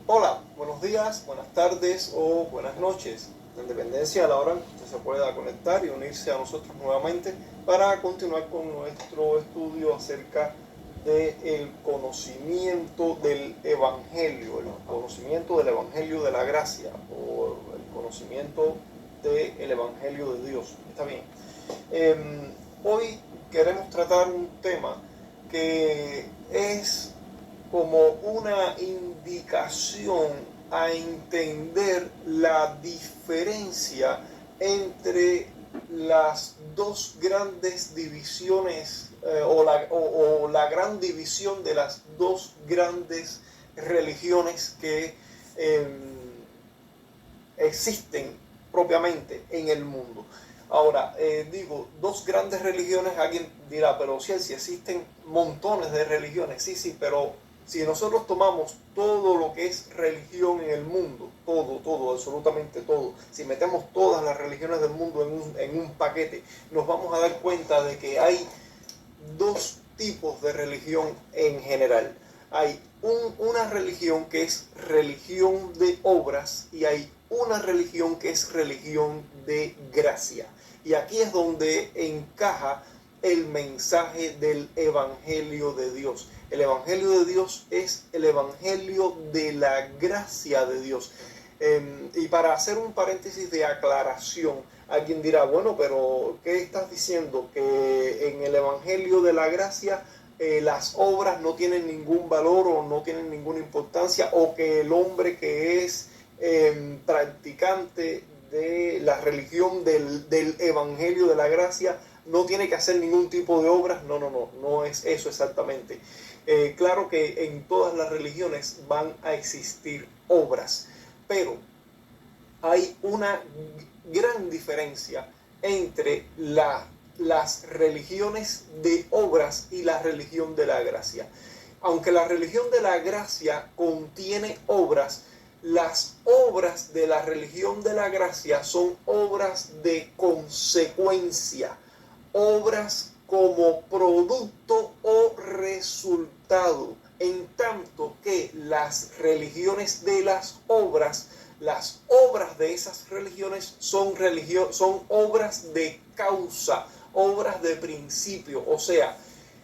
Hola, buenos días, buenas tardes o buenas noches, en dependencia a la hora en que usted se pueda conectar y unirse a nosotros nuevamente para continuar con nuestro estudio acerca del conocimiento del Evangelio, el conocimiento del Evangelio de la gracia o el conocimiento del Evangelio de Dios. Está bien. Hoy queremos tratar un tema que es como una indicación a entender la diferencia entre las dos grandes divisiones o la gran división de las dos grandes religiones que eh, existen propiamente en el mundo. Ahora, digo, dos grandes religiones, alguien dirá, pero si existen montones de religiones, sí, pero si nosotros tomamos todo lo que es religión en el mundo, todo, absolutamente todo, si metemos todas las religiones del mundo en un paquete, nos vamos a dar cuenta de que hay dos tipos de religión en general. Hay una religión que es religión de obras y hay una religión que es religión de gracia. Y aquí es donde encaja el mensaje del Evangelio de Dios. El Evangelio de Dios es el Evangelio de la gracia de Dios. Y para hacer un paréntesis de aclaración, alguien dirá, bueno, pero ¿qué estás diciendo? Que en el Evangelio de la gracia las obras no tienen ningún valor o no tienen ninguna importancia, o que el hombre que es practicante de la religión del Evangelio de la gracia no tiene que hacer ningún tipo de obras. No es eso exactamente. Claro que en todas las religiones van a existir obras, pero hay una gran diferencia entre las religiones de obras y la religión de la gracia. Aunque la religión de la gracia contiene obras, las obras de la religión de la gracia son obras de consecuencia, obras como producto o resultado, en tanto que las religiones de las obras de esas religiones son obras de causa, obras de principio. O sea,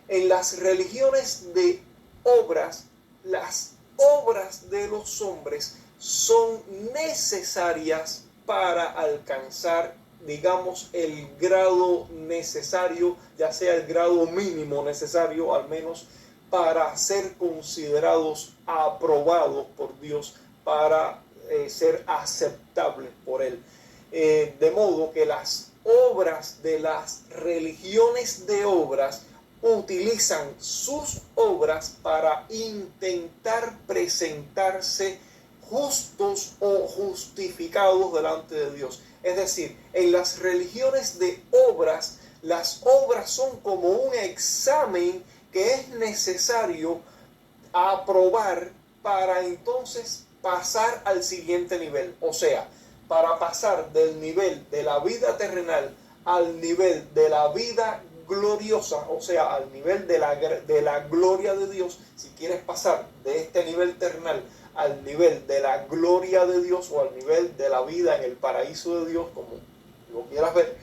en las religiones de obras, las obras de los hombres son necesarias para alcanzar, digamos, el grado necesario, ya sea el grado mínimo necesario, al menos para ser considerados aprobados por Dios, para ser aceptables por Él. De modo que las obras de las religiones de obras utilizan sus obras para intentar presentarse justos o justificados delante de Dios. Es decir, en las religiones de obras, las obras son como un examen que es necesario aprobar para entonces pasar al siguiente nivel. O sea, para pasar del nivel de la vida terrenal al nivel de la vida gloriosa, o sea, al nivel de la gloria de Dios. Si quieres pasar de este nivel terrenal al nivel de la gloria de Dios o al nivel de la vida en el paraíso de Dios, como lo quieras ver,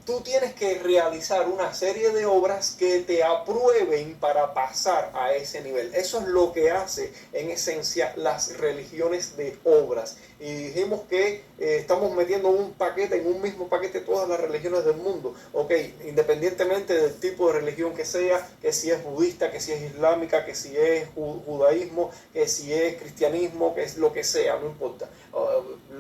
tú tienes que realizar una serie de obras que te aprueben para pasar a ese nivel. Eso es lo que hace en esencia las religiones de obras. Y dijimos que estamos metiendo en un mismo paquete todas las religiones del mundo. Ok, independientemente del tipo de religión que sea, que si es budista, que si es islámica, que si es judaísmo, que si es cristianismo, que es lo que sea, no importa.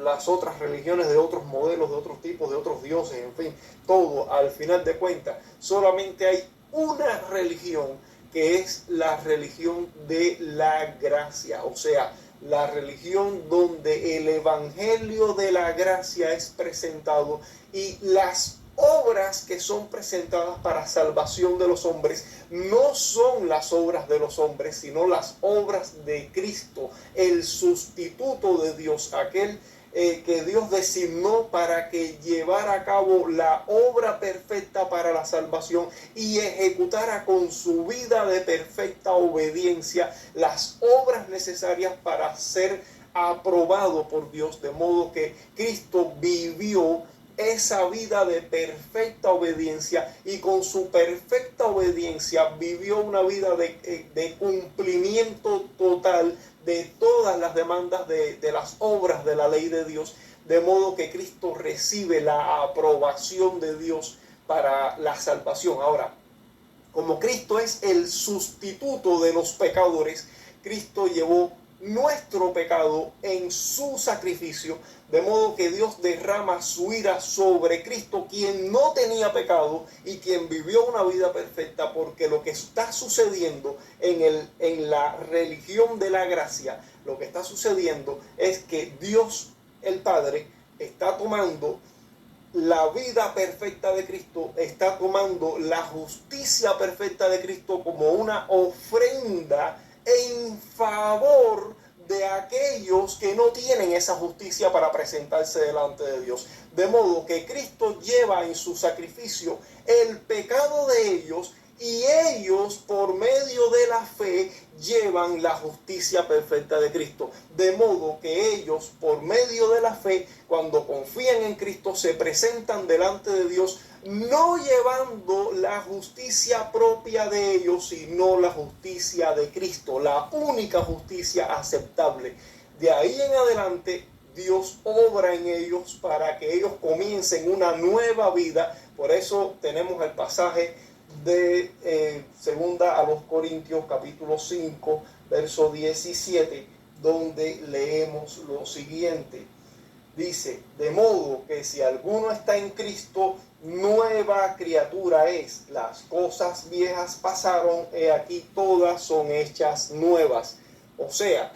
Las otras religiones de otros modelos, de otros tipos, de otros dioses, en fin, todo, al final de cuentas, solamente hay una religión que es la religión de la gracia, o sea, la religión donde el evangelio de la gracia es presentado y las obras que son presentadas para salvación de los hombres no son las obras de los hombres, sino las obras de Cristo, el sustituto de Dios, aquel que Dios designó para que llevara a cabo la obra perfecta para la salvación y ejecutara con su vida de perfecta obediencia las obras necesarias para ser aprobado por Dios, de modo que Cristo vivió esa vida de perfecta obediencia y con su perfecta obediencia vivió una vida de cumplimiento total de todas las demandas de las obras de la ley de Dios, de modo que Cristo recibe la aprobación de Dios para la salvación. Ahora, como Cristo es el sustituto de los pecadores, Cristo llevó nuestro pecado en su sacrificio, de modo que Dios derrama su ira sobre Cristo, quien no tenía pecado y quien vivió una vida perfecta, porque lo que está sucediendo en la religión de la gracia, lo que está sucediendo es que Dios el Padre está tomando la vida perfecta de Cristo, está tomando la justicia perfecta de Cristo como una ofrenda en favor de aquellos que no tienen esa justicia para presentarse delante de Dios. De modo que Cristo lleva en su sacrificio el pecado de ellos y ellos por medio de la fe llevan la justicia perfecta de Cristo. De modo que ellos por medio de la fe, cuando confían en Cristo, se presentan delante de Dios, no llevando la justicia propia de ellos, sino la justicia de Cristo, la única justicia aceptable. De ahí en adelante, Dios obra en ellos para que ellos comiencen una nueva vida. Por eso tenemos el pasaje de segunda a los Corintios capítulo 5 verso 17, donde leemos lo siguiente. Dice: de modo que si alguno está en Cristo, nueva criatura es. Las cosas viejas pasaron, he aquí todas son hechas nuevas. O sea,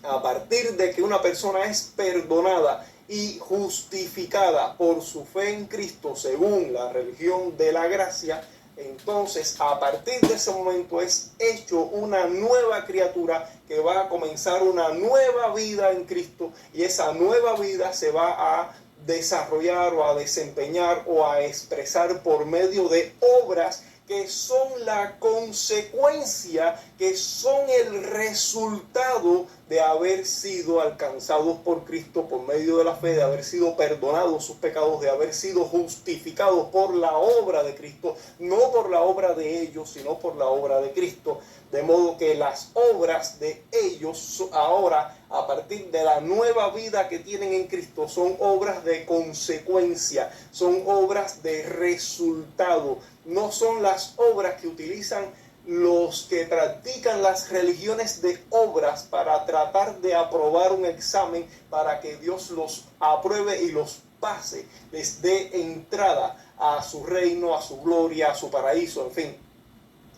a partir de que una persona es perdonada y justificada por su fe en Cristo según la religión de la gracia, entonces a partir de ese momento es hecho una nueva criatura que va a comenzar una nueva vida en Cristo, y esa nueva vida se va a desarrollar o a desempeñar o a expresar por medio de obras que son la consecuencia, que son el resultado de haber sido alcanzados por Cristo por medio de la fe, de haber sido perdonados sus pecados, de haber sido justificados por la obra de Cristo, no por la obra de ellos, sino por la obra de Cristo. De modo que las obras de ellos ahora, a partir de la nueva vida que tienen en Cristo, son obras de consecuencia, son obras de resultado. No son las obras que utilizan los que practican las religiones de obras para tratar de aprobar un examen para que Dios los apruebe y los pase, les dé entrada a su reino, a su gloria, a su paraíso, en fin.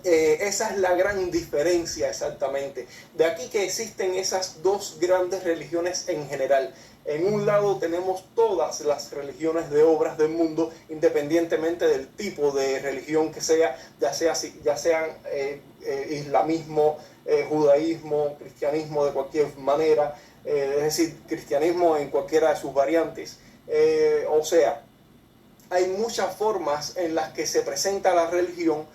Esa es la gran diferencia exactamente. De aquí que existen esas dos grandes religiones en general. En un lado tenemos todas las religiones de obras del mundo, independientemente del tipo de religión que sea, ya sean islamismo, judaísmo, cristianismo de cualquier manera, es decir, cristianismo en cualquiera de sus variantes. O sea, hay muchas formas en las que se presenta la religión,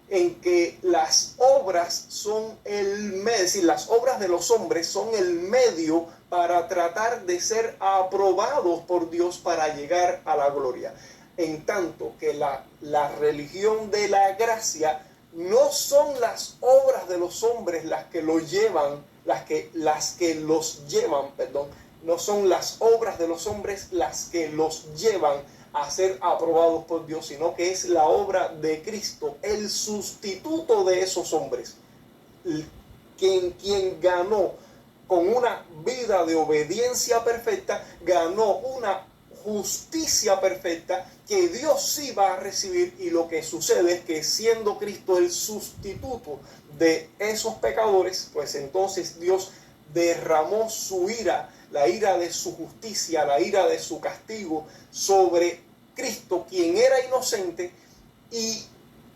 en que las obras son es decir, las obras de los hombres son el medio para tratar de ser aprobados por Dios para llegar a la gloria. En tanto que la religión de la gracia no son las obras de los hombres las que los llevan, no son las obras de los hombres las que los llevan a ser aprobados por Dios, sino que es la obra de Cristo, el sustituto de esos hombres, quien ganó con una vida de obediencia perfecta, ganó una justicia perfecta que Dios sí va a recibir. Y lo que sucede es que, siendo Cristo el sustituto de esos pecadores, pues entonces Dios derramó su ira, la ira de su justicia, la ira de su castigo sobre Cristo, quien era inocente, y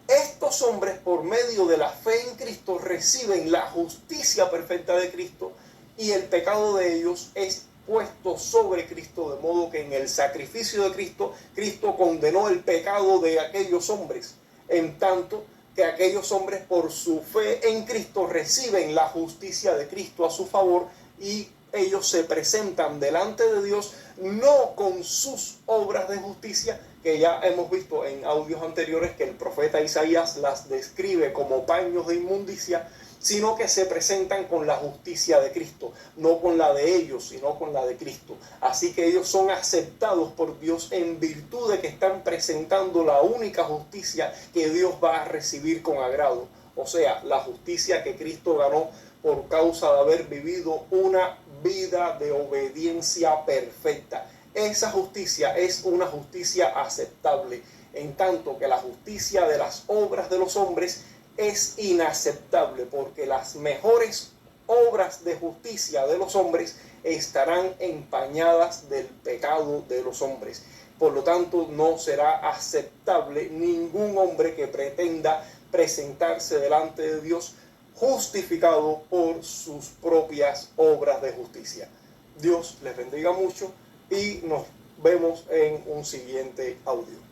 estos hombres, por medio de la fe en Cristo, reciben la justicia perfecta de Cristo, y el pecado de ellos es puesto sobre Cristo, de modo que en el sacrificio de Cristo, Cristo condenó el pecado de aquellos hombres, en tanto que aquellos hombres por su fe en Cristo reciben la justicia de Cristo a su favor y ellos se presentan delante de Dios no con sus obras de justicia, que ya hemos visto en audios anteriores que el profeta Isaías las describe como paños de inmundicia, sino que se presentan con la justicia de Cristo, no con la de ellos, sino con la de Cristo. Así que ellos son aceptados por Dios en virtud de que están presentando la única justicia que Dios va a recibir con agrado. O sea, la justicia que Cristo ganó por causa de haber vivido una vida de obediencia perfecta. Esa justicia es una justicia aceptable, en tanto que la justicia de las obras de los hombres es inaceptable, porque las mejores obras de justicia de los hombres estarán empañadas del pecado de los hombres. Por lo tanto, no será aceptable ningún hombre que pretenda presentarse delante de Dios justificado por sus propias obras de justicia. Dios les bendiga mucho y nos vemos en un siguiente audio.